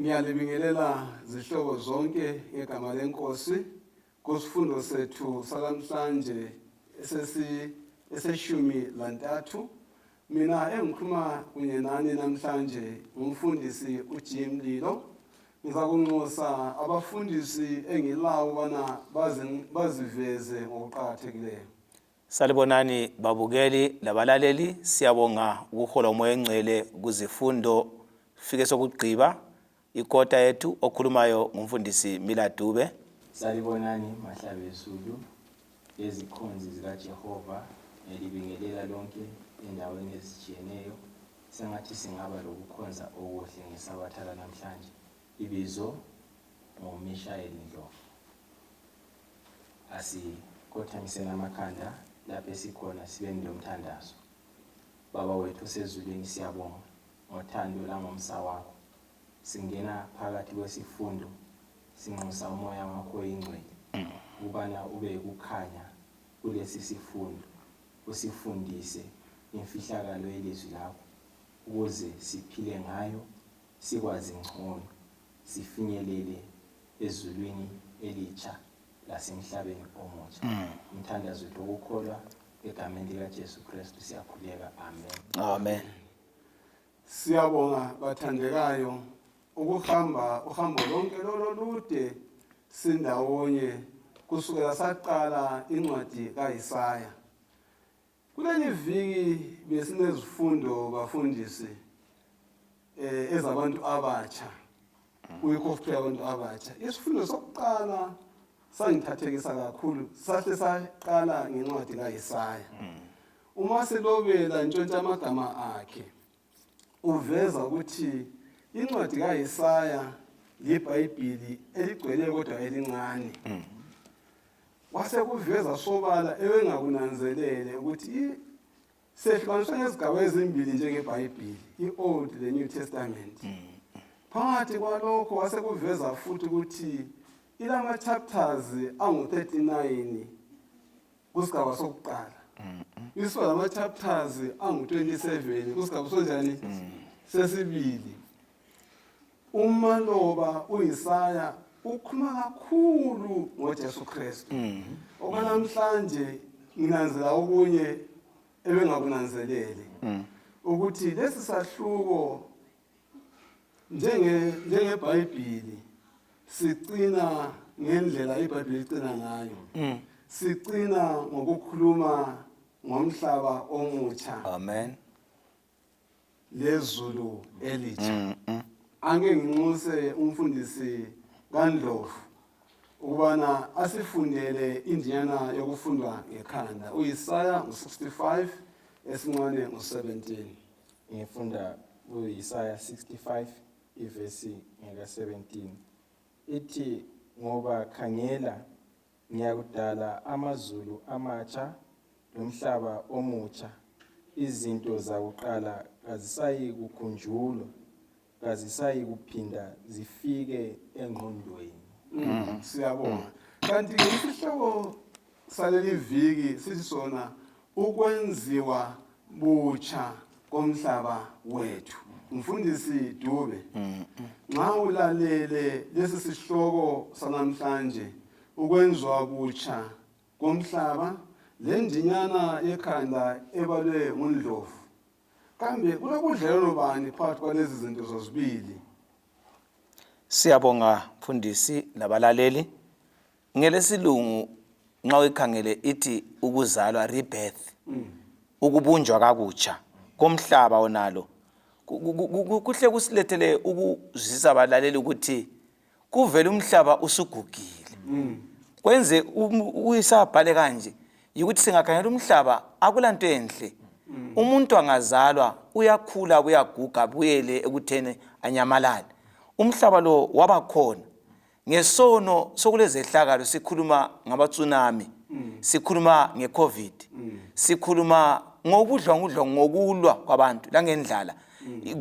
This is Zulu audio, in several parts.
Ngiyalibingelela zihlobo zonke ngegama lenkosi kusifundo sethu salamhlanje eseshumi lantathu. Mina engikhuluma kunye nani namhlanje umfundisi uJim Lilo. Ngizakunxusa abafundisi engilawo bana baziveze ngokuqhakathekileyo. Salibonani babukeli labalaleli, siyabonga ukuhola umoya engcwele kuzifundo fike sokugqiba ikota yethu okhulumayo ngumfundisi Miladube. Salibonani mahlabezulu ezikhonzi zikaJehova elibingelela lonke endaweni ezitshiyeneyo. Sengathi singaba lokukhonza okuhle ngesabatha namhlanje. Ibizo ngoMishael Ndlovu. Asikhothaniseni amakhanda lapho esikhona sibe nomthandazo. Baba wethu osezulwini, siyabonga ngothando langomsa wakho. Singena phakathi kwesifundo, sinxusa umoya wakho oyingcwele ubana ube ukukhanya kulesi sifundo, usifundise imfihlakalo yelizwi lakho ukuze siphile ngayo, sikwazi ngcono, sifinyelele ezulwini elitsha lasemhlabeni omutsha. Umthandazo wethu ukukholwa egameni likaJesu Kristu siyakhuleka, amen. Amen. Siyabonga bathandekayo uhambo lonke lolude sindawonye kusukela saqala incwadi kaIsaya. Kuleli viki besinezifundo bafundisi ezabantu abatsha. Uyikhofuthi abantu abatsha. Isifundo sokuqala sangithathekisa kakhulu, sahle saqala ngencwadi kaIsaya. Uma silobela ntshontsha amagama akhe, uveza ukuthi incwadi kaIsaya liBhayibhili eligcwele kodwa elincane. Wase kuveza sobala ebengakunanzelele ukuthi sehlukaniswa ngezigaba ezimbili njengeBhayibhili, iOld le New Testament. Phakathi kwalokho wase kuveza futhi ukuthi ilama chapters angu-39 kusigaba sokuqala. Iswa lama chapters angu-27 kusigaba sonjani sesibili. Umaloba uIsaya ukhuluma kakhulu ngoJesu Kristu. Okwanamhlanje nginanzela okunye ebengakunanzelele ukuthi lesi sahluko njengeBhayibhili sicina ngendlela iBhayibhili icina ngayo. Sicina ngokukhuluma ngomhlaba omutsha. Amen. Lezulu elitsha. Ange nginxuse umfundisi kaNdlovu ukubana asifundele indiyana yokufundwa ngekhanda. uIsaya 65 esincane ngo-17. Ngifunda uIsaya 65 ivesi ngeka-17. Ithi, ngoba khangela ngiyakudala amazulu amatsha nomhlaba omutsha, izinto zakuqala kazisayi kukhunjulwa, kazisayi kuphinda zifike engqondweni. Siyabonga. Kanti isihloko saleli viki sithi sona ukwenziwa butsha komhlaba wethu. Mfundisi Dube, nxa ulalele lesi sihloko sanamhlanje, ukwenziwa butsha komhlaba, le ndinyana yekhanda ebalwe nguNdlovu, kambe kulobudlelwano bani phakathi kwalezi zinto zozibili? Siyabonga mfundisi labalaleli. Ngelesilungu nxa uyikhangele ithi ukuzalwa, rebirth, ukubunjwa kabutsha komhlaba onalo. Kuhle kusilethele ukuzisa abalaleli ukuthi kuvela umhlaba usugugile. Kwenze uyisabhale kanje ukuthi singakhangela umhlaba akulanto enhle. Umuntu angazalwa uyakhula, uyaguga, buyele ekutheni anyamalale. Umhlaba lo wabakhona ngesono sokulezehlakalo. Sikhuluma ngabatsunami, sikhuluma ngeCovid, sikhuluma ngobudlwangudlwa ngokulwa kwabantu langendlala.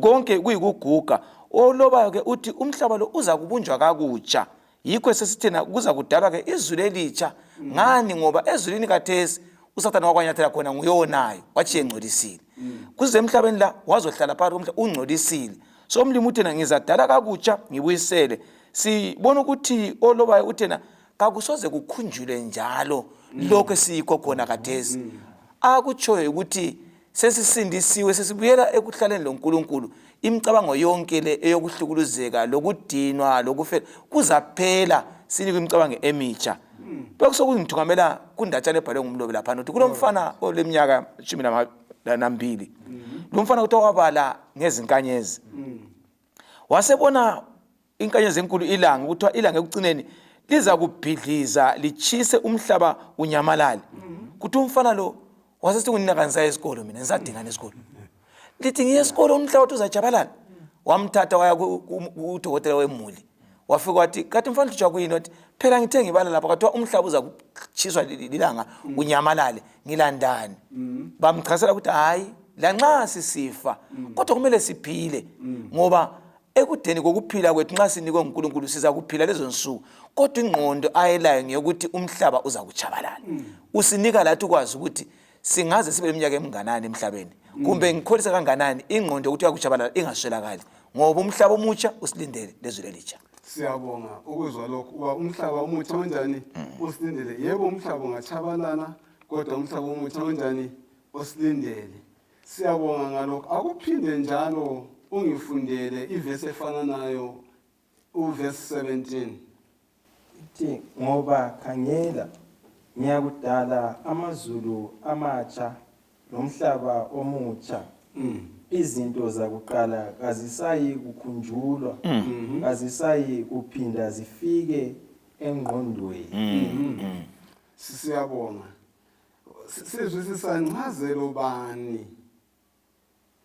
Konke kuyikuguga. Olobayo ke uthi umhlaba lo uza kubunjwa kakutsha. Yikho sesithena kuza kudalwa ke izulu elitsha. Ngani? Ngoba ezulwini kathesi uSathane wakwanyathela khona nguyonayo wathi engcolisile. Kuze emhlabeni la wazohlala phakathi komhlaba ungcolisile. so umlimi uthena ngizadala kakutsha ngibuyisele sibona ukuthi olobayo uthena kakusoze kukhunjulwe njalo lokho esiyikho khona khathesi akutshoyo ukuthi sesisindisiwe sesibuyela ekuhlaleni loNkulunkulu imicabango yonke le eyokuhlukuluzeka lokudinwa lokufela kuzaphela sinikwe imicabango emitsha bekusokungithukamela kundatshana ebhalwe ngumlobi lapha nothi kulomfana oleminyaka 12 lo mfana kuthiwa wabala ngezinkanyezi wasebona inkanyezi enkulu ilanga kuthiwa ilanga ekucineni liza kubhidliza lichise umhlaba unyamalale kuthi umfana lo wasesithi kunina kanisa esikolo mina ngisadingana esikolo lithi ngiye esikolo umhlaba wathi uzajabalala wamthatha waya kudokotela wemuli wafika wathi kathi mfana uthi kuyini wathi phela ngithe ngibala lapha kathiwa umhlaba uza kuchiswa lilanga unyamalale ngilandani bamchasela ukuthi hayi lanxa sisifa kodwa kumele siphile ngoba ekudeni kokuphila kwethu nxa sinikwe uNkulunkulu siza kuphila lezo nsuku kodwa ingqondo ayelayo ngeyokuthi umhlaba uza kuchabalala usinika lathi ukwazi ukuthi singaze sibe iminyaka eminganani emhlabeni kumbe ngikholisa kanganani ingqondo ukuthi uyakuchabalala ingaswelakali ngoba umhlaba omutsha usilindele lezwe elitsha. Siyabonga ukuzwa lokho kuba umhlaba omutsha kanjani usilindele. Yebo umhlaba ungachabalala kodwa umhlaba omutsha kanjani usilindele. Siyabonga ngalokho. Akuphinde njalo ungifundele ivesi efana nayo uverse 17 ithi ngoba khangela ngiyakudala amazulu amatsha nomhlaba omutsha izinto zakuqala kazisayi kukhunjulwa kazisayi kuphinda zifike engqondweni. Siyabonga. Sizwisisa incazelo bani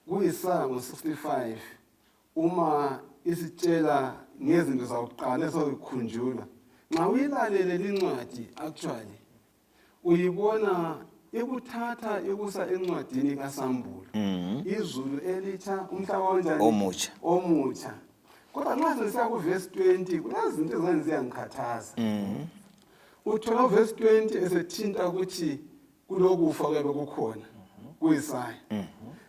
kuYisaya 65 uma isitshela ngezinto zakuqala ezokukhunjulwa. Nxa uyilalele lincwadi actually uyibona ikuthatha ikusa encwadini kaSambulo izulu elitsha umhlaba onjani omutsha kodwa nxa sesiya kuverse 20 kunezinto ezingani ziyangikhathaza. Uthola uverse 20 esethinta ukuthi kulokufa kube kukhona kuYisaya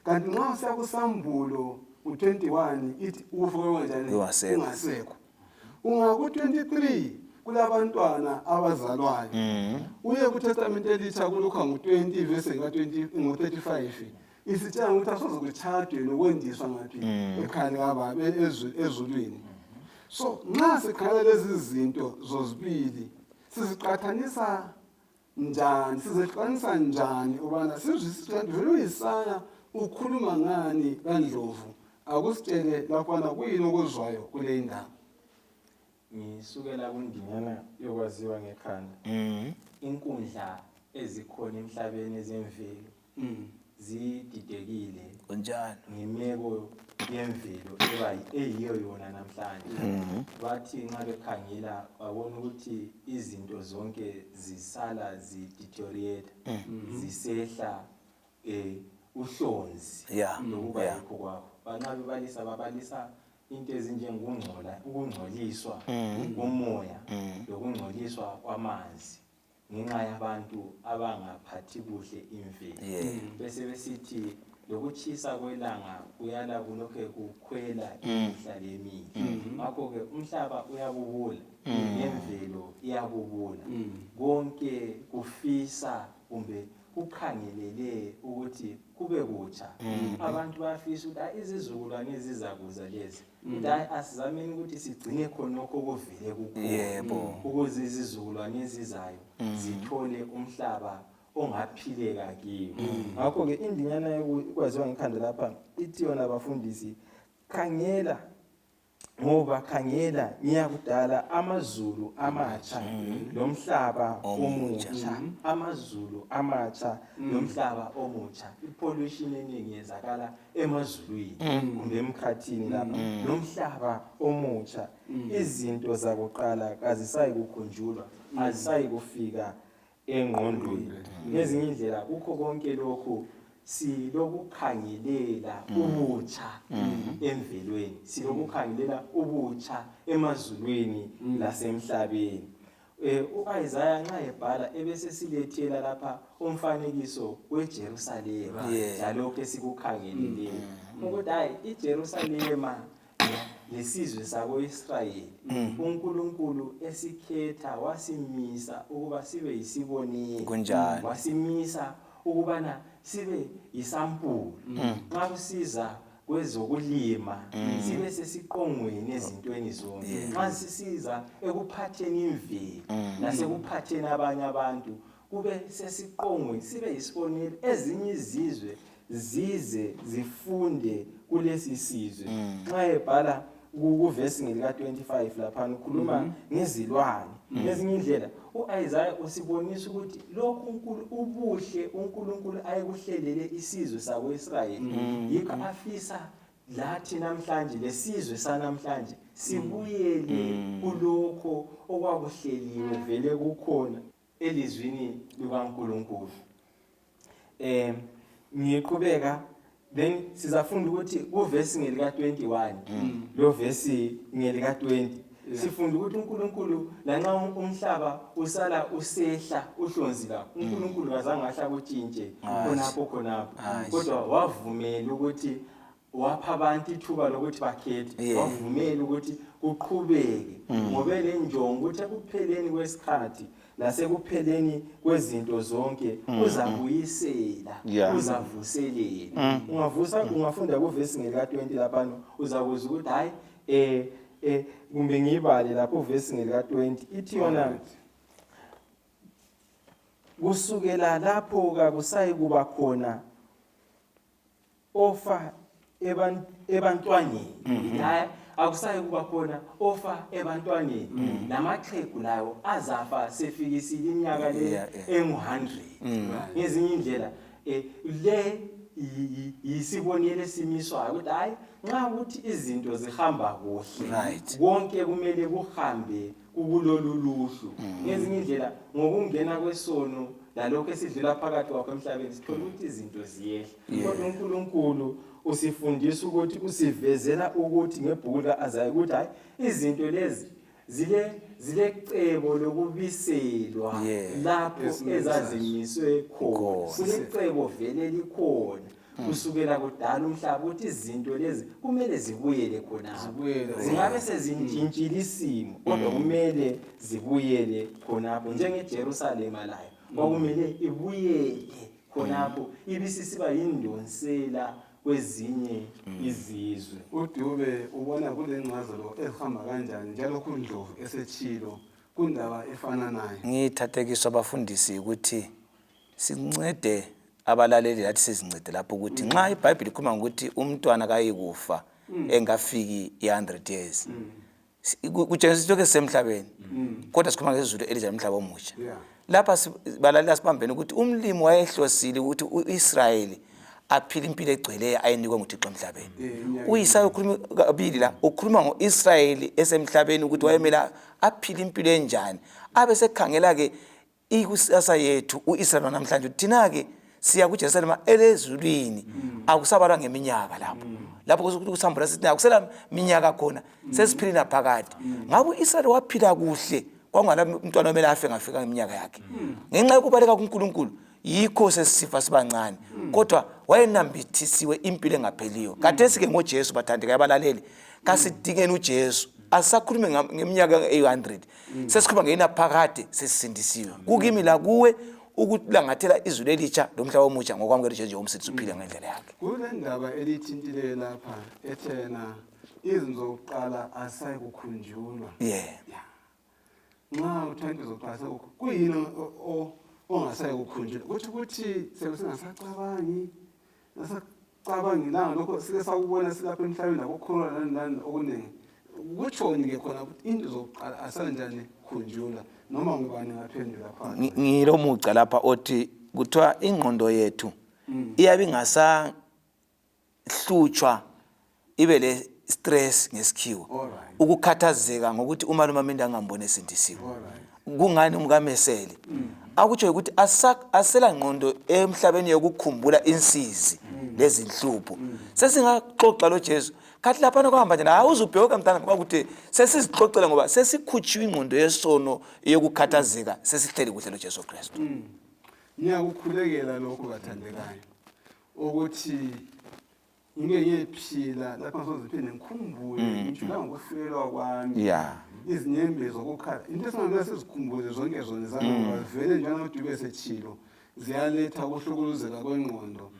kanti nxa usiya kuSambulo u21 ithi ukufa kwenjani ungasekho. Ungaku 23 kulabantwana abazalwayo uye kuTestament elitsha kulokho ngu20 verse ka20 ngo35 isitshela ukuthi asoze kuchadwe nokwendiswa ngaphi ekhaya kababa ezulwini. So nxa sikhala lezi zinto zozibili siziqathanisa njani ubana sizwisisa vele uYisaya ukhuluma ngani kaNdlovu akusitshele laphana kuyini okuzwayo kule ndawo. Ngisukela kundinyana yokwaziwa ngekhanda inkundla ezikhona emhlabeni ezemvelo zididekile kunjalo ngemeko yemvelo eyiyo yona namhlanje bathi nxa bekhangela babona ukuthi izinto zonke zisala zideteriorate zisehla uhlonzi nokuba yikho kwakho banxa bebalisa babalisa into ukungcoliswa komoya lokungcoliswa kwamanzi ngenxa yabantu abangaphathi kuhle imvelo bese besithi lokuchisa kwelanga kuyala kulokho kukhwela imihla lemihla ngakho ke umhlaba uyabubula nemvelo iyabubula konke kufisa kumbe ukhangelele ukuthi kube kutsha abantu bafisa ukuthi izizukulwane ezizakuza lezi ukuthi asizameni ukuthi sigcine khonokho okuvele kukhona ukuze izizukulwane ezizayo zithole umhlaba ongaphileka kiwo. Ngakho ke indinyana yokwaziwa ngekhanda lapha ithi yona abafundisi khangela ngoba khangela ngiyakudala amazulu amatsha nomhlaba omutsha amazulu amatsha nomhlaba omutsha ipollution eningi yenzakala emazulwini kumbe emkhathini lapha nomhlaba omutsha izinto zakuqala kazisayi kukhunjulwa azisayi kufika engqondweni ngezinye indlela kukho konke lokho silokukhangelela ubutsha emvelweni silokukhangelela ubutsha emazulwini lasemhlabeni. uIsaiah nxa ebhala ebese silethela lapha umfanekiso weJerusalema jalokho esikukhangeleleyo ukuthi hayi iJerusalema lesizwe sako-Israyeli uNkulunkulu esikhetha wasimisa ukuba sibe yisibonelo Kunjalo. wasimisa ukubana sibe yisampulu nxa kusiza kwezokulima sibe sesiqongweni ezintweni zonke nxa sisiza ekuphatheni imvelo nasekuphatheni abanye abantu kube sesiqongweni sibe yisibonelo ezinye izizwe zize zifunde kulesi sizwe nxa ebhala kuvesi ngelika 25 lapha ukhuluma ngezilwane ngezinye indlela uIsaiah usibonisa ukuthi lokhu ubuhle uNkulunkulu ayekuhlelele isizwe sako-Israyeli yikho afisa lathi namhlanje lesizwe sanamhlanje sibuyele kulokho okwakuhleliwe vele kukhona elizwini likaNkulunkulu. Ngiqhubeka then sizafunda ukuthi kuvesi ngelika 21 lo vesi ngelika 20 sifunda ukuthi uNkulunkulu lanxa umhlaba usala usehla uhlonzila uNkulunkulu kazange ahlaba utshintshe khonapho kodwa wavumela ukuthi wapha abantu ithuba lokuthi bakhethe wavumela ukuthi uqhubeke ngoba lenjongo ukuthi ekupheleni kwesikhathi nasekupheleni kwezinto zonke uzabuyisela uzavuselela ungafunda kuvesi ngelika 20 lapha uzakuzwa ukuthi hayi kumbe ngibale lapho uvesi ngelika 20 ithi yona kusukela lapho kakusayi kuba khona ofa ebantwaneni hayi akusayi kuba khona ofa ebantwaneni namaxhegu layo azafa sefikisile iminyaka le engu100 ngezinye indlela le yisibonelo esimiswayo ukuthi hayi nxa ukuthi izinto zihamba kuhle konke kumele kuhambe kulolu luhlu ngezinye indlela ngokungena kwesono lalokho esidlula phakathi kwakho emhlabeni sithola ukuthi izinto ziyehla kodwa uNkulunkulu usifundisa ukuthi usivezela ukuthi ngebhuku lika-Isaiah ukuthi hayi izinto lezi zilecebo lokubiselwa lapho ezazimiswe khona kulecebo vele likhona kusukela kudala umhlaba ukuthi izinto lezi kumele zibuyele khonapho zingabe sezintshintshile isimo kodwa kumele zibuyele khonapho njengeJerusalema layo kwakumele ibuyele khonapho ibisisiba yindonsela kwezinye izizwe. uDube ubona kule ncazelo ehamba kanjani njalo kuNdlovu esethilo kundaba efana nayo. Ngithathekiswa abafundisi ukuthi sincede abalaleli lathi sizincede lapho ukuthi nxa iBhayibheli ikhuluma ngokuthi umntwana kayikufa engafiki i100 years kutshengisa ukuthi semhlabeni kodwa sikhuluma ngezulu elija emhlaba omutsha lapha balalela sibambene ukuthi umlimi wayehlosile ukuthi uIsrayeli aphila impilo egcweleyo ayinikwe nguThixo emhlabeni. UIsaya ukhuluma kabili la ukhuluma ngoIsrayeli esemhlabeni ukuthi wayemela aphila impilo enjani abe sekhangela ke ikusasa yethu uIsrael namhlanje thina ke siya kuJerusalema elezulwini akusabalwa ngeminyaka lapho kusambula sithi akusela minyaka khona sesiphilina phakathi ngabe uIsrael waphila kuhle kwangala umntwana omele afe ngafika ngeminyaka yakhe ngenxa yokubaleka kuNkulunkulu yikho sesifa sibancane kodwa wayenambithisiwe impilo engapheliyo khathesi ke ngoJesu bathandeka abalaleli kasidingeni uJesu asakhulume ngeminyaka e100 sesikhuluma ngena phakade sesisindisiwe kukimi la kuwe ukulangathela izulu elitsha lomhlaba omutsha ngokwamukela uJesu umsindisi uphile ngendlela yakhe. Kule ndaba elithintile lapha ethena izinto zokuqala asayi kukhunjulwa nxa uthanda zokuqala kuyini ongasayi kukhunjulwa ukuthi sesingasacabangi nasacabangilanga lokho sike sakubona silapha emhlabeni lakukhona nani okuningi kutshoni ke khona ukuthi into zokuqala asanjani khunjulwa noma ngubani ngaphendula phansi. Ngilomuca lapha othi kuthiwa ingqondo yethu iyabe ingasa hlutshwa ibe le stress ngesikhiwo ukukhathazeka ngokuthi umalume amenda angambone esindisiwe kungani umkamesele akutsho ukuthi asela ngqondo emhlabeni yokukhumbula insizi lezinhlupho sesingaxoxa lo Jesu kathi lapha nokuhamba nje na uzubheka mntana ngoba ukuthi sesizixoxela ngoba sesikhutshiwe ingqondo yesono yokukhathazeka sesihleli kuhle lo Jesu Kristu. Ngiyakukhulekela lokho bathandekayo ukuthi ngiyephila lapha ngizoziphinde ngikhumbule ngijula ngokufikelwa kwami Yeah. izinyembezi zokukhala into esingamele sizikhumbule zonke zona zangoba vele njalo Dube sechilo ziyaletha ukuhlukuluzeka kwengqondo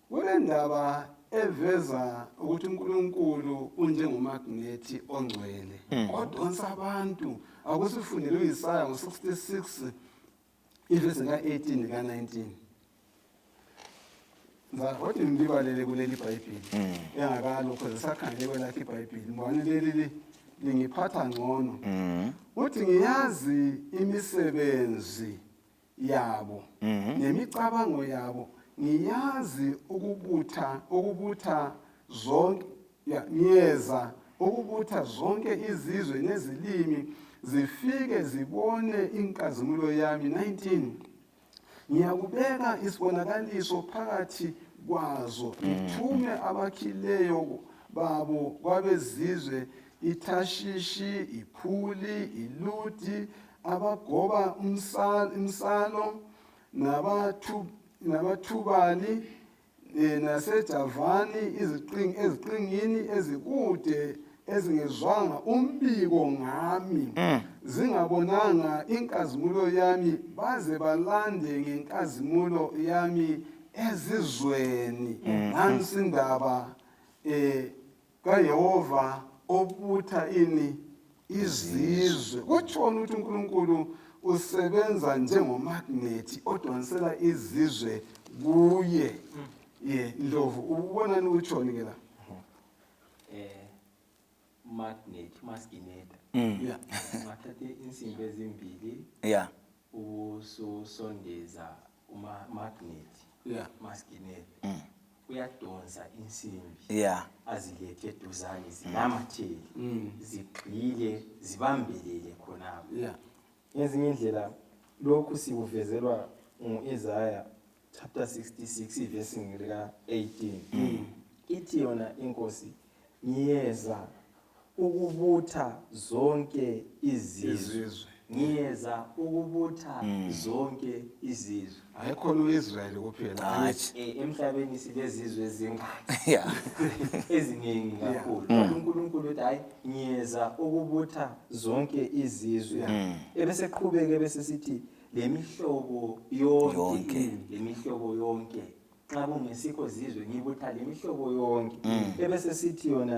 kule ndaba eveza ukuthi uNkulunkulu unjengomagnethi ongcwele odonsa abantu akusifundele uIsaya ngo66 ivesi ka18 ka19 Zathi ngibalele kuleli iBhayibheli engakalokho zisakhangele kwelakhe iBhayibheli ngibona leli lingiphatha ngcono uthi ngiyazi imisebenzi yabo nemicabango yabo ngiyazi ukubutha zonke ngiyeza ukubutha zonke izizwe nezilimi zifike zibone inkazimulo yami 19 ngiyakubeka isibonakaliso phakathi kwazo ngithume abakhileyo babo kwabezizwe iThashishi iPhuli iLudi abagoba umsalo nabathubali naseJavani eziqingini ezikude ezingezwanga umbiko ngami zingabonanga inkazimulo yami baze balande ngenkazimulo yami ezizweni nansi indaba kaYehova obutha ini izizwe kutshona ukuthi uNkulunkulu usebenza njengomagnethi odonsela izizwe kuye Ndlovu ubona ukutshona ke la magnet maskineta mathathe insimbi ezimbili ususondeza magnet maskineta uyadonsa insimbi azilethe eduzane zinamatheli zigqile zibambelele khonapho ngezinye indlela lokhu sikuvezelwa nguIsaya chapter 66 verse ngika 18 ithi yona inkosi ngiyeza ukubutha zonke izizwe ngiyeza ukubutha zonke izizwe ayikhona uIsrael kuphela emhlabeni silezizwe ezingaki eziningi kakhulu uNkulunkulu uthi hayi ngiyeza ukubutha zonke izizwe ebese qhubeke bese sithi lemihlobo yonke lemihlobo yonke xa kungesikho zizwe ngibutha lemihlobo yonke ebese sithi yona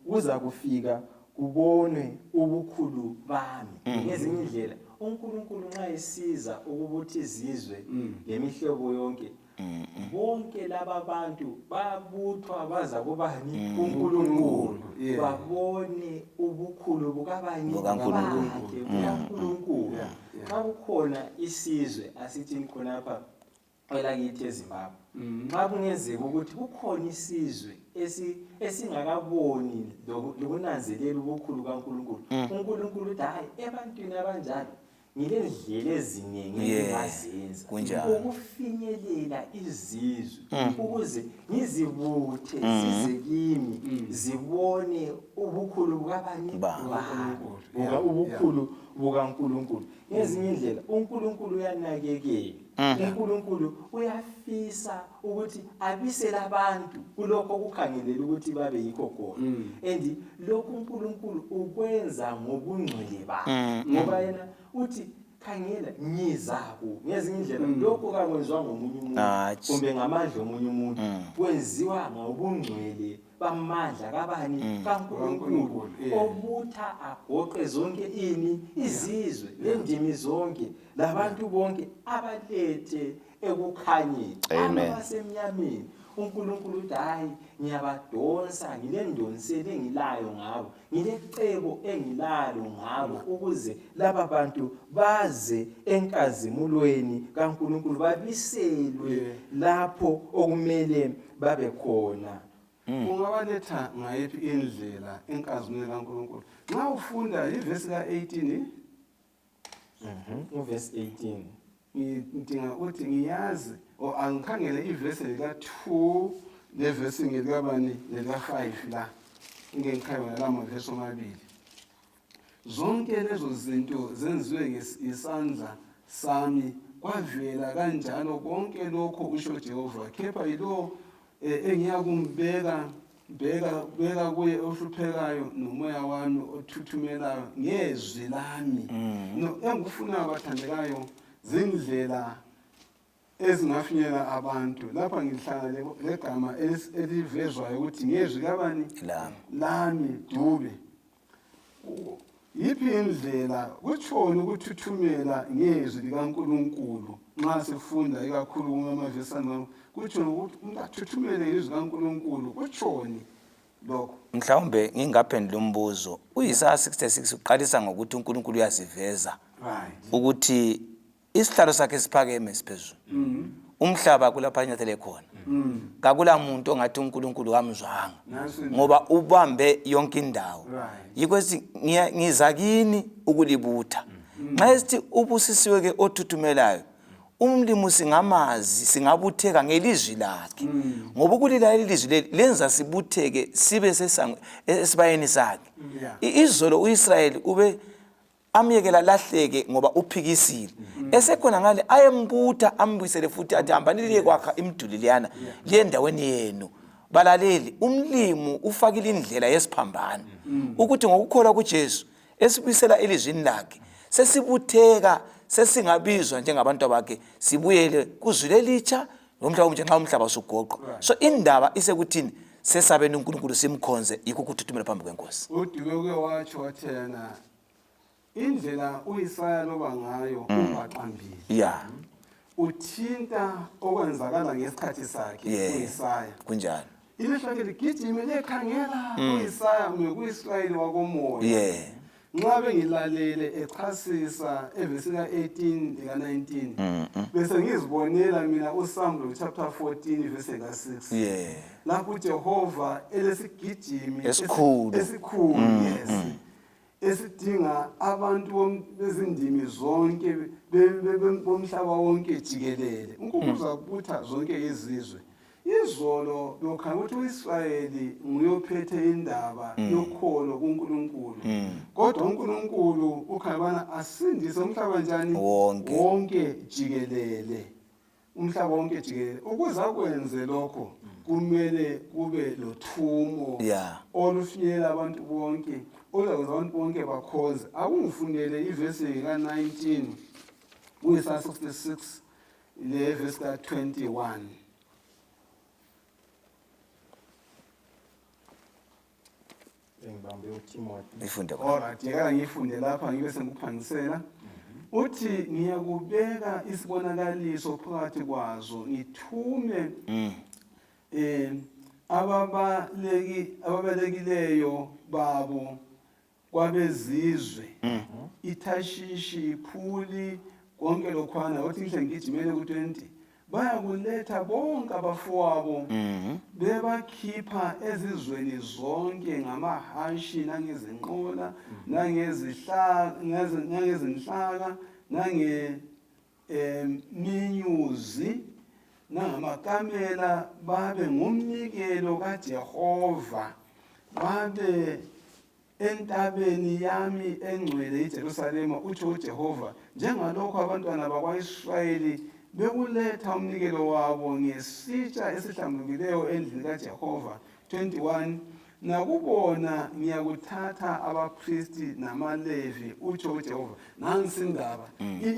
kuza kufika kubonwe ubukhulu bami ngezinye indlela uNkulunkulu nxa esiza ukubuthi izizwe lemihlobo yonke bonke laba bantu babuthwa baza kubani uNkulunkulu babone ubukhulu bukabani uNkulunkulu xa kukhona isizwe asithi khonapha elakithi eZimbabwe nxa kungenzeka ukuthi kukhona isizwe esingakaboni lokunanzelela ubukhulu kaNkulunkulu uNkulunkulu uthi hayi ebantwini abanjalo ngilendlela eziningi engazenza ukufinyelela izizwe ukuze ngizibuthe zize kimi zibone ubukhulu bukabani ubukhulu bukaNkulunkulu ngezinye indlela uNkulunkulu uyanakekela uNkulunkulu uyafisa ukuthi abisele abantu kulokho kukhangelela ukuthi babe yikho khona and lokhu uNkulunkulu ukwenza ngobungcwele bakhe ngoba yena uthi khangela ngizako ngezinye indlela lokho kakwenziwa ngomunye umuntu kumbe ngamandla omunye umuntu kwenziwa ngobungcwele bamandla kabani kaNkulunkulu obutha agoqe zonke izizwe lendimi zonke labantu bonke abalethe ekukhanyeni abasemnyameni uNkulunkulu uthi hayi ngiyabadonsa ngilendonsele engilayo ngabo ngilecebo engilalo ngabo ukuze laba bantu baze enkazimulweni kaNkulunkulu babiselwe lapho okumele babe khona ungabaletha ngayiphi indlela enkazimulweni kaNkulunkulu nxa ufunda ivesi ka18 uverse 18 ngidinga ukuthi ngiyazi angikhangele ivesi lika2 levesi ngelikabani lelika5 la ngengikhayona la mavesi amabili zonke lezo zinto zenziwe ngesandla sami kwavela kanjalo konke lokho usho Jehova kepha yilo engiyakumbeka beka kuye ohluphekayo nomoya wami othuthumelayo ngezwi lami no engufuna abathandekayo zindlela ezingafinyela abantu lapha ngihlala legama elivezwayo ukuthi ngezwi kabani lami Dube yiphi indlela kutshona ukuthuthumela ngezwi likaNkulunkulu nxa sifunda ikakhulu kumavesi anu kutshona ukuthi ungathuthumele ngezwi likaNkulunkulu kutshoni lokho mhlawumbe ngingaphendula umbuzo uIsaya 66 uqalisa ngokuthi uNkulunkulu uyasiveza ukuthi isihlalo sakhe siphakeme siphezulu umhlaba kulapha nyathele khona kakula muntu ongathi uNkulunkulu kamzwanga ngoba ubambe yonke indawo yikho ngiza kini ukulibutha nxa esithi ubusisiwe ke othuthumelayo umlimi singamazi singabutheka ngelizwi lakhe ngoba ukulila ilizwi lenza sibutheke sibe esibayeni sakhe izolo uIsrayeli ube amyekela lahleke ngoba uphikisile esekhona ngale ayembutha ambuyisele futhi athi hambanile kwakha imiduli liyana liyendaweni yenu balaleli umlimi ufakile indlela yesiphambano ukuthi ngokukholwa kuJesu esibuyisela elizwini lakhe sesibutheka sesingabizwa njengabantu bakhe sibuyele kuzwile licha nomhlaba njenga umhlaba usugoqwa so indaba isekuthini sesabeni uNkulunkulu simkhonze yikho ukuthuthumela phambi kwenkosi uDube uke watsho wathena indlela uIsaya loba ngayo ubaqambile uthinta okwenzakala ngesikhathi sakhe uIsaya kunjalo ilihlo lakhe ligijime lekhangela uIsaya kuIsrayeli wakomoya nxa bengilalele echasisa evesi ka18 lika 19 bese ngizibonela mina uSamuel chapter 14 verse ka6 lapho uJehova elesigijimi esikhulu esidinga abantu bezindimi zonke bomhlaba wonke jikelele uNkulunkulu ubutha zonke izizwe izolo lokho ukuthi uIsrayeli nguyophethe indaba yokholo kuNkulunkulu kodwa uNkulunkulu ukhabana asindise umhlaba njani wonke jikelele umhlaba wonke jikelele ukuze akwenze lokho kumele kube lothumo olufinyela abantu bonke olakwenza abantu bonke bakhonze akungifunele ivesi ka19 kuIsaya 66 le verse ka21 ngibambe uTimothy ifunde alright yeka ngifunde lapha ngibe sengikuphangisela uthi ngiyakubeka isibonakaliso phakathi kwazo ngithume ababalekileyo babo kwabezizwe iTashishi iPhuli konke lokhwana uthi ngihle ngijimele ku20 bayakuletha bonke abafowabo bebakhipha ezizweni zonke ngamahashi nangezinqola nangezinhlaka minyuzi nangamakamela babe ngumnikelo kaJehova babe entabeni yami engcwele iJerusalema uthi uJehova njengalokho abantwana bakwaIsrayeli bekuletha umnikelo wabo ngesitsha esihlambulukileyo endlini kaJehova 21 nakubona ngiyakuthatha abapristi namalevi uthi uJehova nansi indaba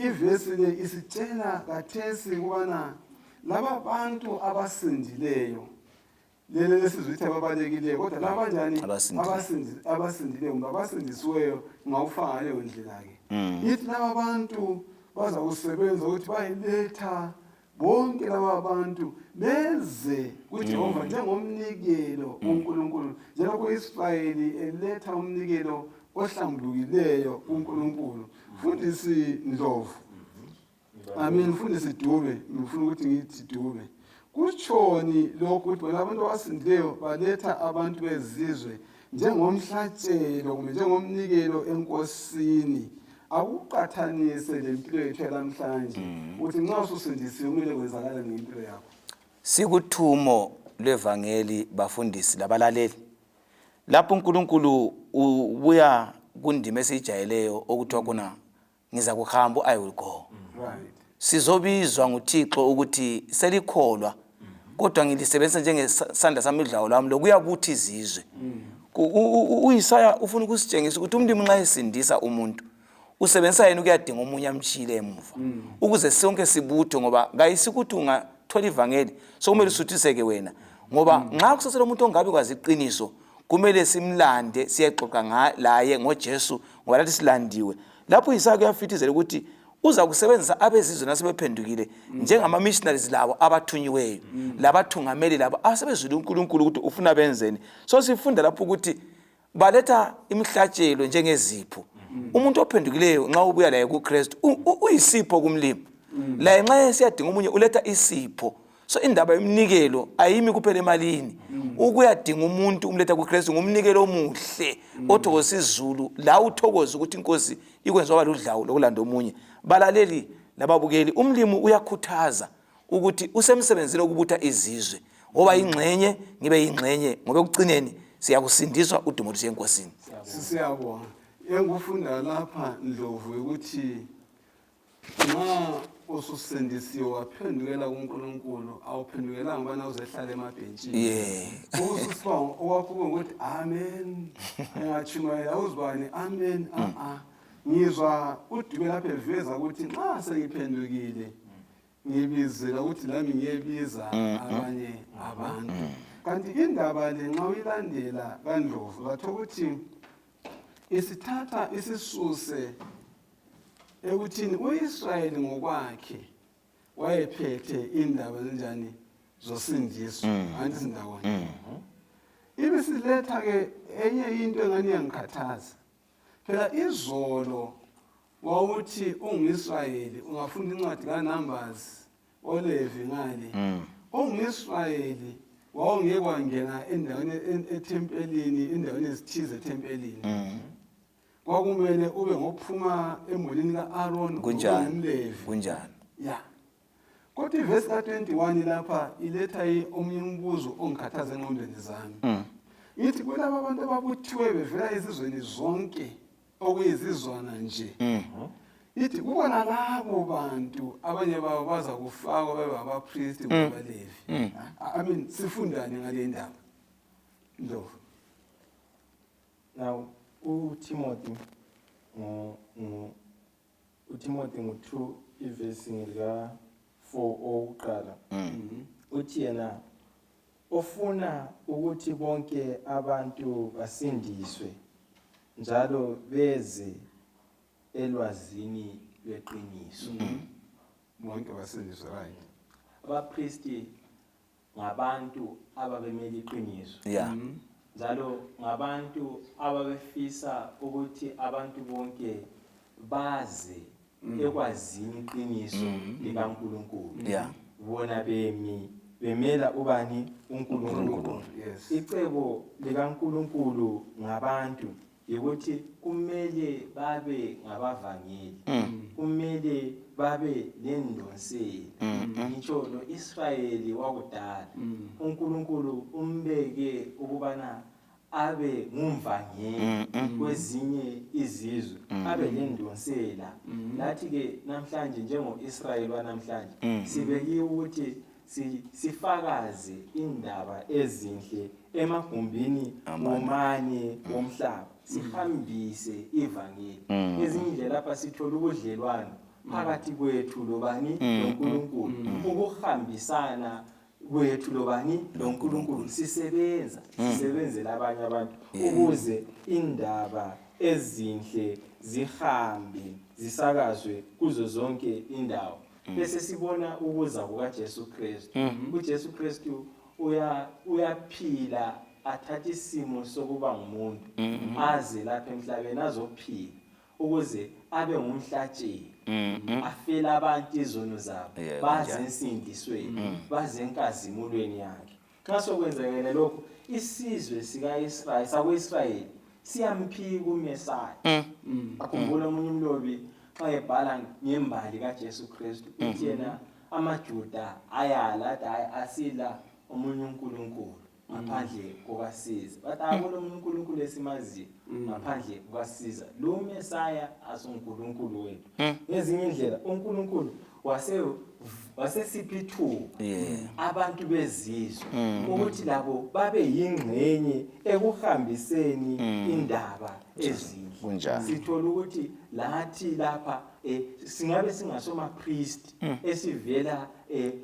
ivesi le isitshela kathesi kubana laba bantu abasindileyo lele lesizwithi ababalekileyo kodwa laba njani abasindileyo ngabasindisiweyo ngawufaka leyo ndlela ke yithi laba bantu baza kusebenza ukuthi bayiletha bonke laba bantu beze kuJehova njengomnikelo uNkulunkulu njengoba uIsrayeli eletha umnikelo ohlambulukileyo uNkulunkulu fundisi Ndlovu amen fundisi Dube ngifuna ukuthi ngithi Dube kutshoni lokho ukuthi bona abantu abasindileyo baletha abantu bezizwe njengomhlatshelo kumbe njengomnikelo enkosini akuqathanise lempilo yethu namhlanje uthi nxa ususindisiwe kumele kwenzakala ngempilo yakho sikuthumo lwevangeli bafundisi labalaleli lapho uNkulunkulu ubuya kundima esijayeleyo okuthiwa kuna ngiza kuhamba I will go sizobizwa nguThixo ukuthi selikholwa kodwa ngilisebenzisa njengesandla sami idlawo lami lokuyakuthi izizwe. UIsaya ufuna ukusitshengisa ukuthi umlimi nxa esindisa umuntu usebenzisa yena ukuyadinga omunye amtshile emuva ukuze sonke sibuthe, ngoba kayisikuthi ungathola ivangeli sokumele usuthiseke wena, ngoba nxa kusasela umuntu ongabi kwazi iqiniso kumele simlande siyexoxa laye ngoJesu ngoba lathi silandiwe. Lapho Isaya kuyafithizela ukuthi uza kusebenzisa abezizwe nasebephendukile njengama missionaries labo abathunyiweyo labathungameli labo asebezwile uNkulunkulu ukuthi ufuna benzeni. So sifunda lapho ukuthi baletha imihlatshelo njengezipho. Umuntu ophendukileyo nxa ubuya laye kuKristu uyisipho kumlimi. La nxa esiyadinga umunye uletha isipho. So indaba yomnikelo ayimi kuphela emalini. Ukuyadinga umuntu umletha kuKristu ngumnikelo omuhle othokoza izulu la uthokoza ukuthi inkosi ikwenza waba ludlawu lokulanda omunye. Balaleli lababukeli, umlimi uyakhuthaza ukuthi usemsebenzini okubutha izizwe ngoba ingxenye ngibe ingxenye ngoba ekucineni siyakusindiswa udumo lusiye enkosini. Siyabonga. Engufunda lapha Ndlovu ukuthi nxa ususindisiwe waphendukela kuNkulunkulu awuphendukelanga ubana uzehlala emabhentshini. Ususibonga owakubo ukuthi amen. Engatshumayela awuzibani amen. Ngizwa udume lapha eveza ukuthi nxa sengiphendukile ngibizela ukuthi lami ngiyebiza abanye abantu. Kanti indaba le nxa uyilandela kaNdlovu bathola ukuthi isithatha isisuse ekuthini uIsrayeli ngokwakhe wayephethe indaba njani zosindiso anti sindawona. Ibe siletha ke enye into engani yangikhathaza. Phela izolo wawuthi unguIsrayeli ungafunda incwadi kaNumbers oLevi ngale. UnguIsrayeli wawungeke wangena endaweni etempelini, endaweni ezithize etempelini. Kwakumele ube ngophuma emulini kaAaron kunjani kunjani. Ya. Kodwa iverse ka21 lapha iletha omunye umbuzo ongikhathaza engqondweni zami. Ithi kulabo abantu ababuthiwe bevela izizweni zonke okuyizizwana nje. Ithi kubona labo bantu abanye babo baza kufakwa babe abapriest ngoBalevi. I mean sifundani ngale ndaba? Ndlovu. Now uTimothy ngo-2 ivesi ngika 4 oqala uthi yena ofuna ukuthi bonke abantu basindiswe njalo beze elwazini lweqiniso. Bonke basindiswe, right? Abapriesti ngabantu ababemele iqiniso. Njalo ngabantu ababefisa ukuthi abantu bonke baze ekwazini iqiniso likaNkulunkulu. Bona bemela ubani uNkulunkulu. Icebo likaNkulunkulu ngabantu ukuthi kumele babe ngabavangeli. Kumele babe nendonseli. Ngitsho noIsrayeli wakudala uNkulunkulu umbeke ukubana abe ngumvangeli kwezinye izizwe, abe nendonsela. Lathi ke namhlanje njengoIsrayeli wanamhlanje sibekiwe ukuthi sifakaze indaba ezinhle emagumbini womanye womhlaba, sihambise ivangeli. Ezinye indlela lapha sithola ubudlelwano phakathi kwethu lobani noNkulunkulu, ukuhambisana kwethu lobani noNkulunkulu. Sisebenzela abanye abantu ukuze indaba ezinhle zihambe zisakazwe kuzo zonke indawo. Bese sibona ukuza kukaJesu Kristu. UJesu Kristu uyaphila athatha isimo sokuba ngumuntu aze lapha emhlabeni azophila ukuze abe ngumhlatshelo afela abantu izono zabo baze ensindisweni baze enkazimulweni yakhe. Xa sokwenzekile lokho isizwe sikaIsrayeli sakweIsrayeli siyamphika uMesaya. Akhumbula omunye umlobi xa ebhala ngembali kaJesu Kristu uthi yena amaJuda ayala athi asila omunye uNkulunkulu ngaphandle kokasiza. Bathi akula omunye uNkulunkulu uNkulunkulu esimaziyo ngaphandle kwasiza lo Messiah asuNkulunkulu wethu ngezinye indlela uNkulunkulu wasesiphi abantu bezizwe ukuthi labo babe yingxenye ekuhambiseni indaba ezinhle. Sithola ukuthi lathi lapha singabe singasoma priest esivela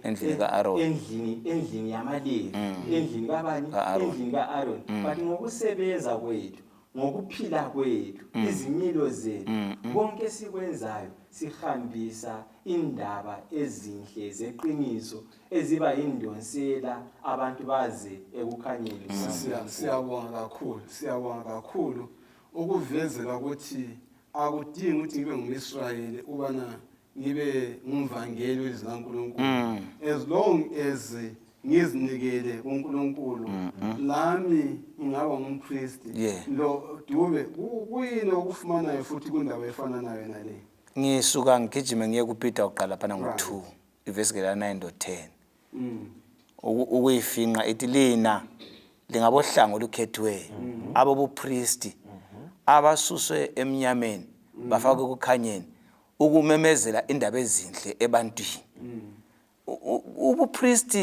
endlini yamaLevi endlini kabani endlini kaAaron but ngokusebenza kwethu ngokuphila kwethu izimilo zethu konke sikwenzayo sihambisa indaba ezinhle zeqiniso eziba indonsela abantu baze ekukhanyeni. Siyabonga kakhulu ukuvezela ukuthi akudingi ukuthi ngibe ngumIsrayeli ubana ngibe ngumvangeli wezikaNkulunkulu as long as ngizinikele uNkulunkulu lami ngingaba ngumpriest lo dube kuyini okufumanayo futhi kundawo efana nayo nale. Ngisuka ngigijime ngiye kuPeter uqala phana ngo2 ivesi la 9-10 ukuyifinqa ethi lina lingabohlango olukhethwe abobupriest abasuswe emnyameni bafake kukhanyeni ukumemezela indaba ezinhle ebantwini. Ubupriest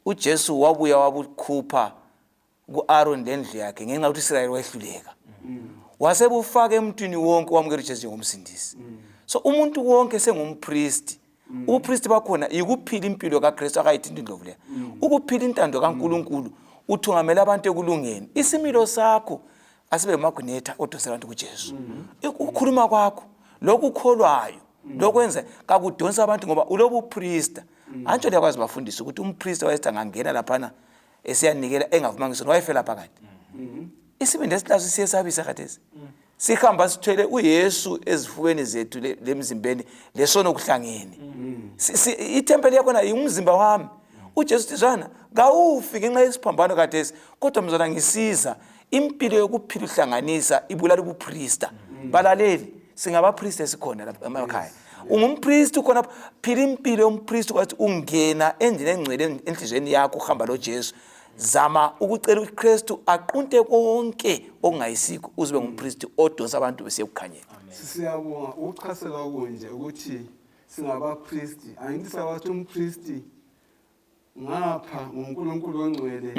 uJesu wabuya wabukhupha kuAaron lendlu yakhe ngenxa ukuthi Israyeli wayehluleka wasebufaka emntwini wonke wamukela uJesu ngomsindisi. So umuntu wonke sengumpriest. Ubupriest bakhona ikuphila impilo kaKristu akayithinta indlovu leya ukuphila intando kaNkulunkulu uthungamela abantu ekulungeni. Isimilo sakho asibe magnet odosela abantu kuJesu. Ukukhuluma kwakho lokhu ukholwayo lokwenza kakudonsa abantu ngoba ulobu priest antsho liyakwazi bafundisa ukuthi umpriest wayethi angangena laphana esiyanikela engavuma ngisona wayefela phakathi. Isibindi esihlazo siyesabisa khathesi sihamba sithwele uYesu ezifukweni zethu lemzimbeni lesono kuhlangene. Itempeli yakho na umzimba wami uJesu tizwana kawufi ngenxa yesiphambano khathesi kodwa mzona ngisiza impilo yokuphila uhlanganisa ibulala ubupriest. Balaleli singabapriest esikhona lapha emakhaya ungumpriest ukhona phila impilo yompriest kwathi ungena endlini engcwele enhlizweni yakho uhamba loJesu zama ukucela uKristu aqunte konke okungayisiko uzibe ngumpriest odonsa abantu besekukhanyeni. Siyabonga ukuchasela konje ukuthi singabapriest angithi sabathi umpriest ngapha uNkulunkulu ongcwele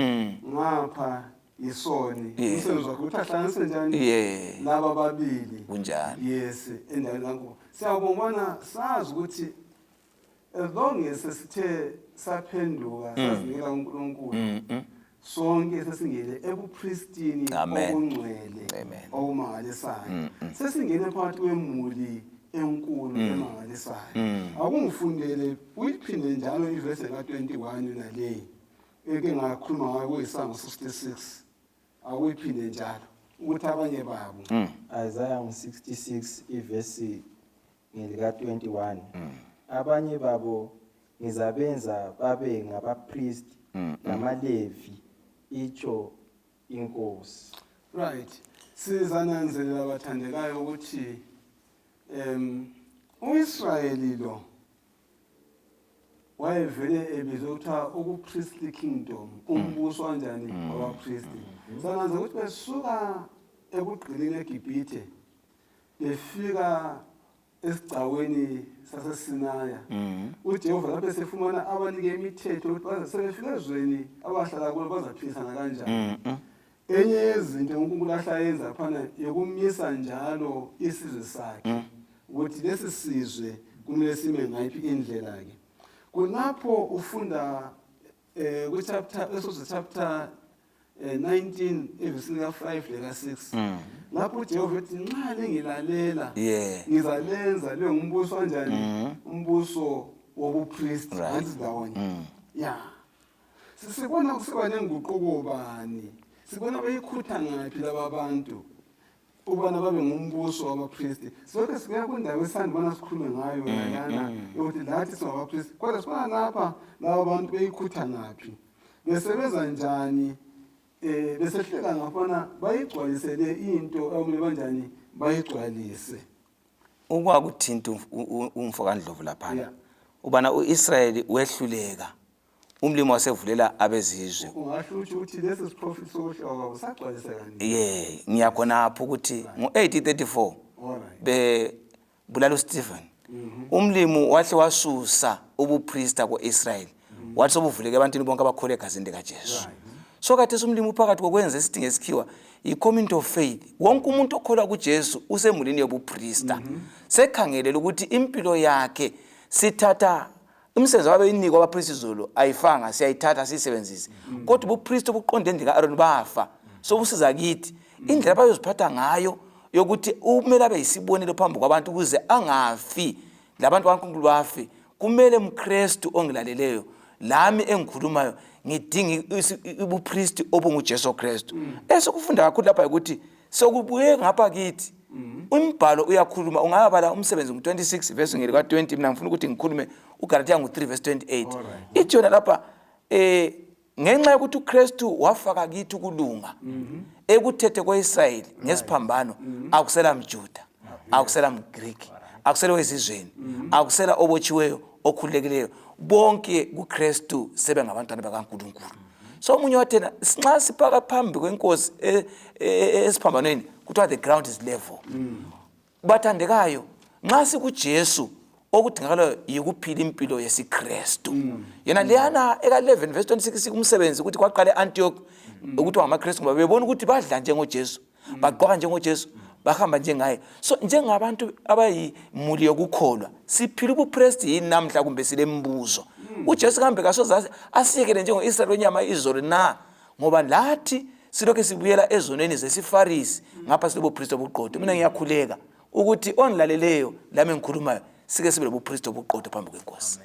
ngapha isoni umsebenzi wakhe uthahlanise njani laba babili kunjani. Yes endaweni kaNkulunkulu siyabongana sazi ukuthi as long as sithe saphenduka sazinikela uNkulunkulu sonke sesingene ebupristini obungcwele obumangalisayo sesingene phakathi kwemuli enkulu emangalisayo. Akungifundele uyiphinde njalo ivesi ka21 nale eke ngakhuluma ngayo kuyisango 66 akuyiphinde njalo ukuthi abanye babo Isaiah 66 ivesi ngelika 21 abanye babo ngizabenza babe ngabapriest namaLevi itsho inkosi. Right. Sizananzelela abathandekayo ukuthi uIsrayeli lo wayevele ebizwa ukuthiwa ubupriestly kingdom umbuso kanjani wabapriest. Sananze ukuthi besuka ekugqilini eGibhithe befika esigcaweni saseSinaya uJehova lapho esefumana abanike imithetho ukuthi baze sebefika ezweni abahlala kulo bazaphilisana kanjani. Enye yezinto uNkulunkulu ahlayenza phana yokumisa njalo isizwe sakhe ukuthi lesi sizwe kumele sime ngayiphi indlela ke. Kulapho ufunda ku chapter chapter 19 evesi lika5 lika6 lapho uJehova ethi nxa lingilalela ngizalenza leyo ngumbuso kanjani umbuso wobupriest ngizidawonye. Sibona kusiba nenguquko bani sibona beyikhutha ngaphi laba bantu ubana babe ngumbuso wabapriest. Sonke sikuya kundawo esandibona sikhulume ngayo lana ukuthi lathi singabapriest kodwa sibona lapha laba bantu beyikhutha ngaphi besebenza njani besehleka ngafana bayigcwalisele into okumele kanjani bayigcwalise. Ukwakuthinta umfo kaNdlovu lapha ubana uIsrayeli wehluleka umlimi wasevulela abezizwe. Ungasho ukuthi lesi siprofit sokuhlala kusagcwalisa kanini. Ngiyakhonapho ukuthi ngo-1834 Alright. bebulala uStephen. Umlimi wahle wasusa ubuprista ko-Israyeli. Wathi sobuvuleke ebantwini bonke abakholwa egazini likaJesu. So khathesi umlimi uphakathi kokwenza isidingo esikhiwa i-community of faith. Wonke umuntu okholwa kuJesu usemulini yobuprista. Sekhangelela ukuthi impilo yakhe sithatha umsebenzi wabe inikwa abaprista izolo ayifanga siyayithatha siyisebenzise. Kodwa ubuprista obuqonde endika Aaron bafa. So busiza kithi indlela abayoziphatha ngayo yokuthi umele abe yisibonelo phambi kwabantu ukuze angafi labantu kaNkulunkulu bafi. Kumele umKristu ongilaleleyo lami engikhulumayo ngidinga ubupriest obunguJesu Kristu. Esikufunda kakhulu lapha ukuthi sokubuye ngapha kithi umbhalo uyakhuluma ungabala umsebenzi ngo-26 verse ngeli ka-20 mina ngifuna ukuthi ngikhulume uGalatia ngo-3 verse 28. Ithi yona lapha ngenxa yokuthi uKristu wafaka kithi ukulunga ekuthethe kwa-Israyeli ngesiphambano akusela mJuda akusela mGreek akusela wezizweni akusela obotshiweyo okhululekileyo bonke kuKristu sebe ngabantwana bakaNkulunkulu. So umunye wathena nxa siphaka phambi kwenkosi esiphambanweni kuthiwa the ground is level. Bathandekayo nxa sikuJesu okudingakalayo yikuphila impilo yesiKristu. Yena leyana eka-11 verse 26 kumsebenzi ukuthi kwaqala eAntioch ukuthi ngamaKristu ngoba bebona ukuthi badla njengoJesu bagqoka njengoJesu bahamba njengaye. So njengabantu abayimuli yokukholwa siphila ubupriest yini namhla kumbe silembuzo. uJesu kambe kasoze asiyekele njengo-Israyeli wenyama izolo na ngoba lathi silokhu sibuyela ezonweni zesifarisi ngapha silobupriest obuqotho. Mina ngiyakhuleka ukuthi onilaleleyo lami engikhulumayo sike sibe lobupriest obuqotho phambi kwenkosi.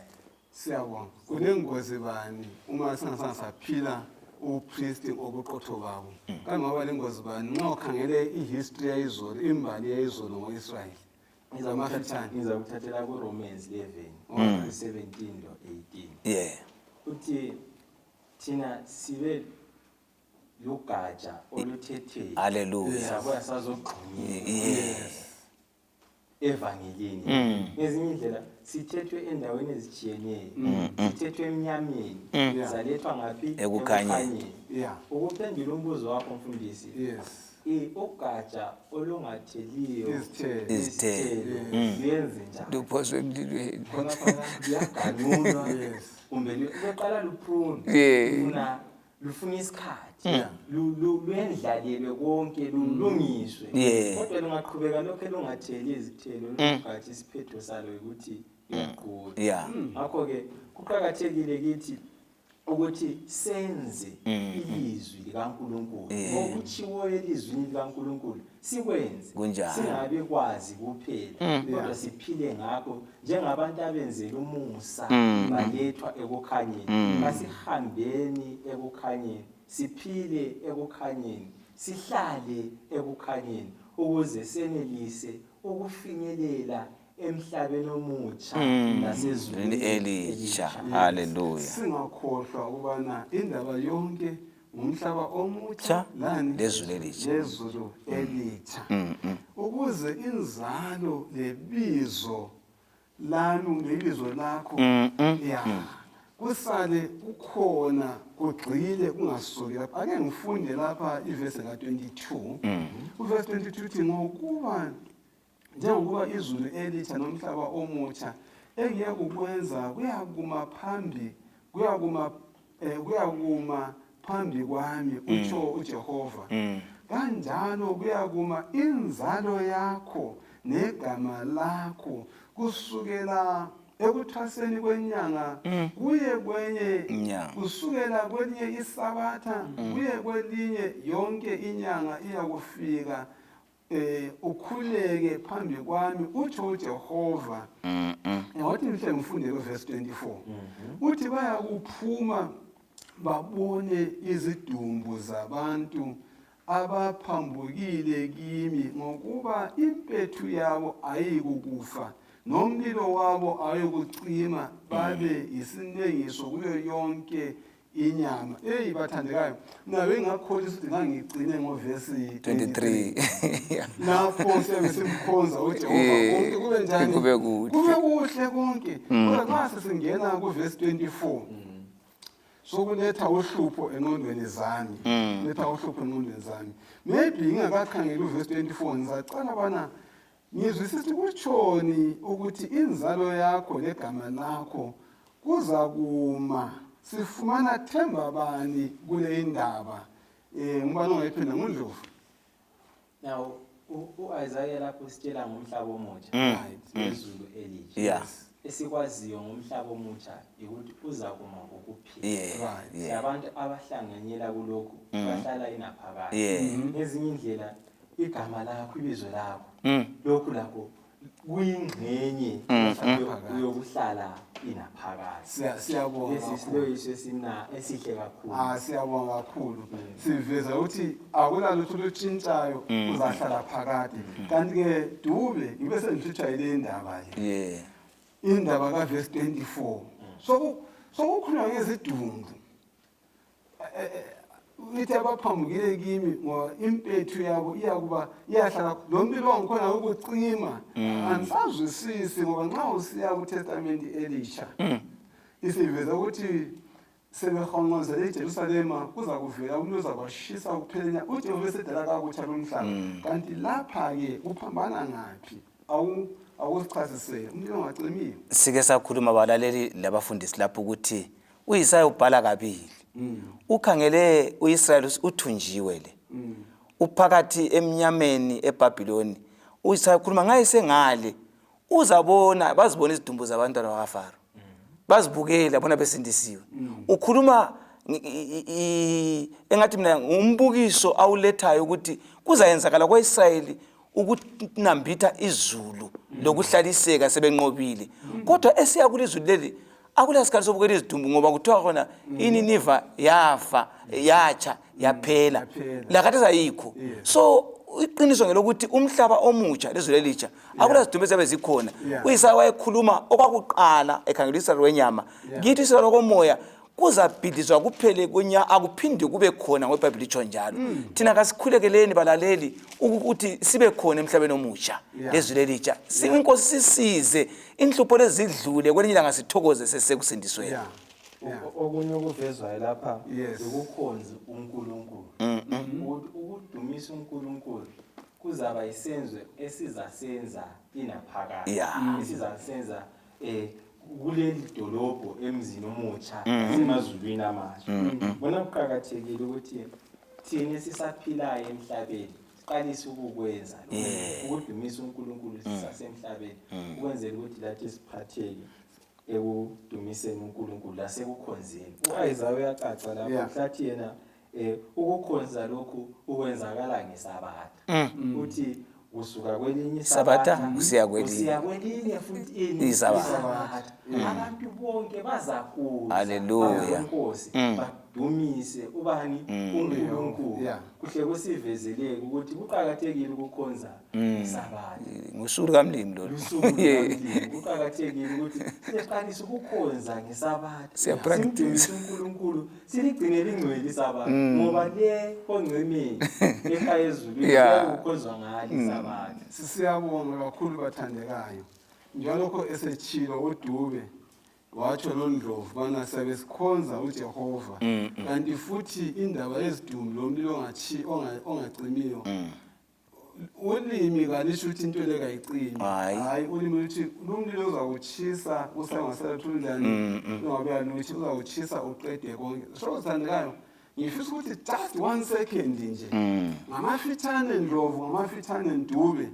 Siyabonga. Kunengozi bani uma saphila upriest obuqotho babo. Kangoba lengozi bani nxa ukhangele ihistory yayizolo imbali yayizolo ngoIsrael. Ngiza kuthathela kuRomans 11:17 no 18. Uthi thina sibe lugatsha oluthethwe. Hallelujah. Sabuya sazogqunywa. Evangelini. Ngezinye indlela sithethwe endaweni ezitshiyeneyo. Sithethwe emnyameni. Zalethwa ngaphi? Ekukhanyeni. Ukuphendula umbuzo wakho mfundisi. Ugatsha olungatheliyo izithelo yenze njani? Luphoswe emlilweni. Luyaganulwa kumbe luqala luprune lufuna isikhathi luyendlalelwe konke lulungiswe kodwa lungaqhubeka lokho lungatheli izithelo lungathi isiphetho salo ukuthi liyaqhubeka. Ngakho-ke kuqakathekile kithi ukuthi senze ilizwi likaNkulunkulu okutshiwoyo elizwini likaNkulunkulu sikwenze singabe kwazi kuphela kodwa siphile ngakho njengabantu abenzela umusa balethwa ekukhanyeni. Asihambeni ekukhanyeni siphile ekukhanyeni sihlale ekukhanyeni ukuze senelise ukufinyelela emhlabeni omutsha nasezulwini elitsha. Haleluya. Singakhohlwa ukubana indaba yonke ngumhlaba omutsha lezulu elitsha. Lezulu elitsha. Ukuze inzalo lebizo lami lebizo lakho kusale kukhona kugxile kungasuki lapha. Ake ngifunde lapha ivesi ka-22. Uvesi 22 uthi ngokuba njengokuba izulu elitsha nomhlaba omutsha engiyakukwenza kuyakuma phambi kwami utsho uJehova. Kanjalo kuyakuma inzalo yakho negama lakho kusukela ekuthwaseni kwenyanga kuye kwenye kusukela kwelinye isabatha kuye kwelinye yonke inyanga iyakufika ukhuleke phambi kwami utsho uJehova. Wathi mhle ngifunde kuverse 24 uthi bayakuphuma babone izidumbu zabantu abaphambukile kimi ngokuba impethu yabo ayikukufa nomlilo wabo ayikucima babe isinengiso kuyo yonke inyama. Bathandekayo nawe ngakholisa ukuthi ngangigcine ngoverse 23 lapho simkhonza uJehova konke kube njani kube kuhle konke. Kodwa nxa sesingena kuverse 24 sokuletha uhlupho engqondweni zami letha uhlupho engqondweni zami. Maybe ngingakakhangela uverse 24 ngisacala bana ngizwisisa kutshoni ukuthi inzalo yakho legama lakho kuza kuma. Sifumana themba bani kule indaba? Ngibani ongayiphinda nguNdlovu? Now uIsaiah lapho sitshela ngomhlaba omutsha nezulu elisha. Yes. Esikwaziyo ngomhlaba omutsha ukuthi uza kuma ngokuphila. Abantu abahlanganyela kulokhu bahlala inaphakade. Ngezinye indlela igama lakho ibizo lakho lokhu lakho kuyingxenye yokuhlala inaphakade. Siyabonga. Lesisiloyiso esihle kakhulu. Siyabonga kakhulu. Siveza ukuthi akulalutho olutshintshayo uzahlala phakade. Kanti ke Dube ngibe sengihluthwa yile ndaba le. Indaba kaverse 24. Sokukhulunywa ngezidumbu. Ngithi abaphambukile kimi ngoba impethu yabo iyakuba iyahlala lo mlilo wangikhona ukucima. Angisazwisisi ngoba nxa usiya kuTestament elisha isiveza ukuthi sebehonqozela eJerusalema kuza kuvela umuntu ozabashisa kuphelenya uJehova esedala kakutsha lomhlaba. Kanti lapha ke uphambana ngaphi? Awusichasisele umlilo ongacimiyo. Sike sakhuluma abalaleli labafundisi lapho ukuthi uIsaya ubhala kabili. Ukhangele uIsrael uthunjiwe le. Uphakathi eminyameni eBhabhiloni. uIsaya ukhuluma ngayise ngale uzabona bazibona izidumbu zabantwana bakaFaro. Bazibukela bona besindisiwe. Ukhuluma engathi mina ngumbukiso awulethayo ukuthi kuzayenzakala kwaIsrayeli ukunambitha izulu lokuhlaliseka sebenqobile. Kodwa esiya kulizulu leli akulasikhathi sobukela izidumbu ngoba kuthiwa khona iNiniva yafa yatsha yaphela lakathi ayikho. So iqiniso ngelokuthi umhlaba omutsha lezulu elitsha akulazidumbu ezabe zikhona. uIsaya wayekhuluma okwakuqala ekhangelisa lwenyama ngithi isizwe lokomoya kuzabhidizwa kuphele kunya akuphindi kube khona ngoBhayibheli itsho njalo. Thina kasikhulekeleni balaleli ukuthi sibe khona emhlabeni omutsha lezulu elitsha. Inkosi sisize inhlupho lezidlule kwelinye ilanga sithokoze sesekusindisweni. Okunye okuvezwayo lapha ukukhonza uNkulunkulu. Ukudumisa uNkulunkulu kuzaba isenzo esizasenza inaphakade. Esizasenza kuleli dolobho emzini omutsha semazulwini amasha. Bona kuqhakathekile ukuthi thina esisaphilayo emhlabeni siqalise ukukwenza ukudumisa uNkulunkulu sisasemhlabeni ukwenzela ukuthi lathi siphatheke ekudumiseni uNkulunkulu lasekukhonzeni. uIsaiah uyacaca lapho uhlathi yena ukukhonza lokhu ukwenzakala ngeSabatha. Uthi usuka kwelinye Sabatha usiya kwelinye futhi iSabatha. Abantu bonke bazakuza. Haleluya. Inkosi badumise ubani uNkulunkulu. Kuhle kusivezeleke ukuthi kuqhakathekile ukukhonza iSabatha. Ngosuku kamlimi lo. Kuqhakathekile ukuthi siqalise ukukhonza ngeSabatha. Siyapractice uNkulunkulu siligcinele ingcwele iSabatha ngoba le ongcwemeni ekhaya ezulwini ukukhonzwa ngalo iSabatha. Siyabonga kakhulu bathandekayo. Njalokho esechilo uDube watsho loNdlovu bana siyabe sikhonza uJehova. Kanti futhi indaba yezidumbu lomlilo ongacimiyo. Ulimi kalisho ukuthi into le kayicimi. Hayi ulimi luthi lumlilo uzakuchisa usangasela thulani ngoba yaluthi uzakuchisa uqede konke. So thandekayo ngifisa ukuthi just 1 second nje ngamafitshane Ndlovu ngamafitshane Dube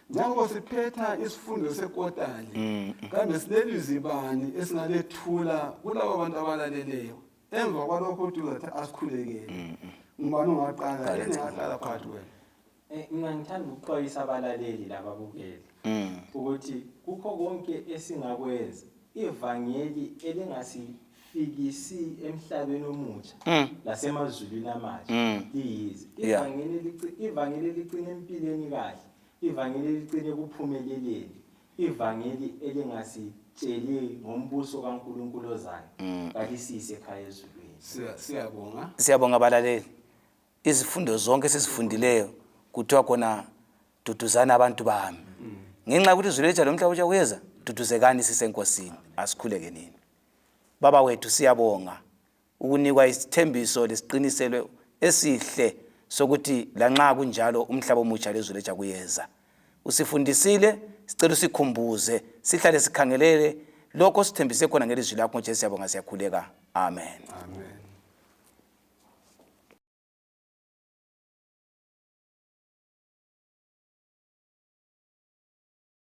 njengoba siphetha isifundo sekotali kambe silelizwi bani esingalethula kulabo abantu abalaleleyo emva kwalokho uthi uzathi asikhulekele ngibani ongaqala engaqala phakathi kwenu. Mina ngithanda ukuxwayisa abalaleli lababukeli ukuthi kukho konke esingakwenza ivangeli elingasifikisi emhlabeni omutsha lasemazulwini amasha liyize. Ivangeli licine empilweni kahle. Ivangeli licine kuphumeleleni. Ivangeli elingasitsheli ngombuso kaNkulunkulu ozayo kalisise ekhaya ezulwini. Siyabonga abalaleli. Izifundo zonke sesifundileyo kuthiwa khona duduzana abantu bami. Ngenxa ukuthi izulu elitsha lomhlaba utsha kuyeza duduzekani sisenkosini asikhuleke nini. Baba wethu siyabonga ukunikwa isithembiso lesiqiniselo esihle sokuthi lanxa kunjalo umhlaba omutsha lezulu letsha kuyeza. Usifundisile, sicela usikhumbuze, sihlale sikhangelele lokho sithembise khona ngelizwi lakho nje. Siyabonga, siyakhuleka. Amen. Amen.